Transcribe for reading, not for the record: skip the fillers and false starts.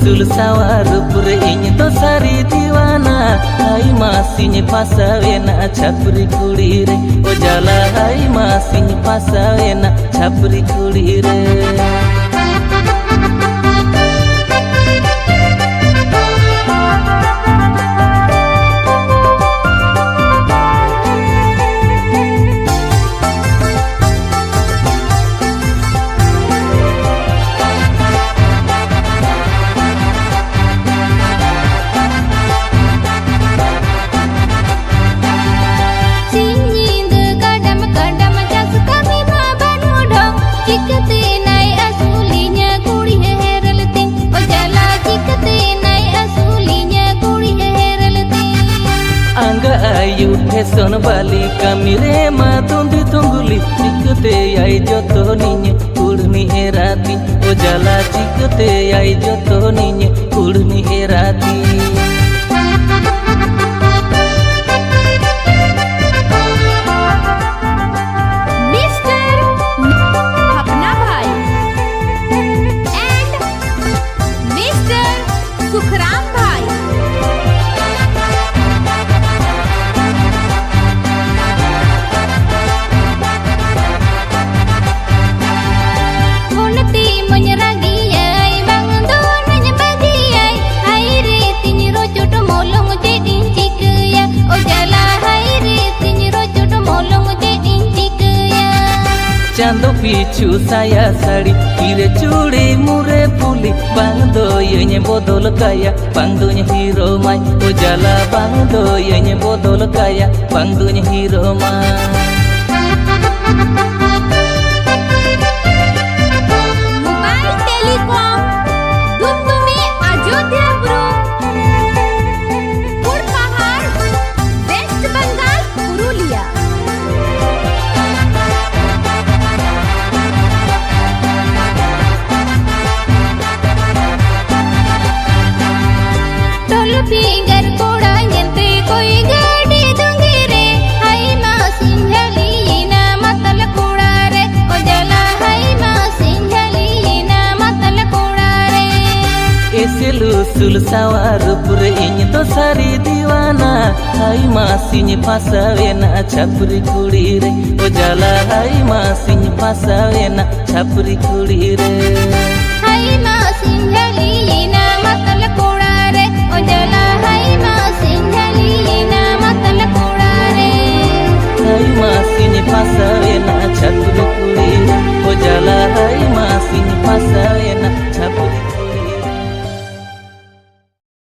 usul sawar pure iny to sari diwana. Hai masih pasawena chapri kulire. O jala hai masih pasawena chapri kulire. Ayu son bali kamire ma tundi tungguli cikete ai joto ninya kurni erati o jala cikete ai joto ninya kurni erati. Chando pichu saya sari kire curi mure puli bang doyenya bodol kaya bang donya hero mai o jala bang doyenya bodol kaya bang donya hero mai. Pinggir koda nyente koi gadi dungi re. Hai masih jalina matal koda re. O jala hai masih jalina matal koda re. Ese usul sawar pure iny to sari diwana. Hai masih pasawena chapri kulire. O jala hai masih pasawena chapri kulire.